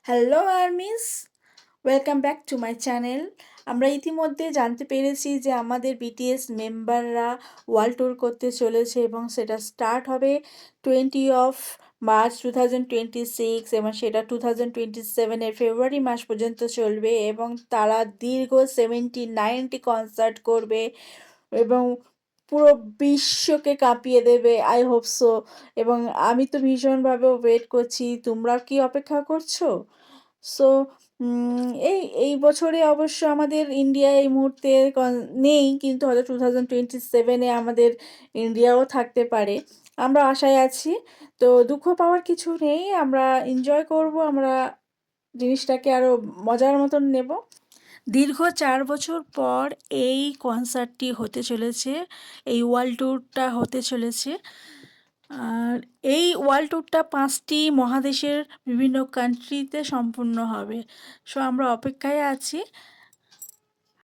Hello armies, welcome back to my channel. আমরা ইতিমধ্যে জানতে পেরেছি যে আমাদের বিটিএস মেম্বাররা ওয়ার্ল্ড ট্যুর করতে চলেছে এবং সেটা স্টার্ট হবে 20 মার্চ 2026 এবং সেটা 2027-এর ফেব্রুয়ারি মাস পর্যন্ত চলবে এবং তারা দীর্ঘ 70-90 কনসার্ট করবে এবং পুরো বিশ্বকে কাঁপিয়ে দেবে। I hope so. এবং আমি তো ভীষণভাবে ওয়েট করছি, তোমরা কি অপেক্ষা করছো? সো এই বছরে অবশ্য আমাদের ইন্ডিয়া এই মুহূর্তে নেই, কিন্তু হয়তো 2027-এ আমাদের ইন্ডিয়াও থাকতে পারে। আমরা আশায় আছি। তো দুঃখ পাওয়ার কিছু নেই, আমরা এনজয় করব, আমরা জিনিসটাকে আরও মজার মতন নেব। দীর্ঘ 4 বছর পর এই কনসার্টটি হতে চলেছে, এই ওয়ার্ল্ড ট্যুরটা হতে চলেছে। আর এই ওয়ার্ল্ড ট্যুরটা 5টি মহাদেশের বিভিন্ন কান্ট্রিতে সম্পূর্ণ হবে। সো আমরা অপেক্ষায় আছি।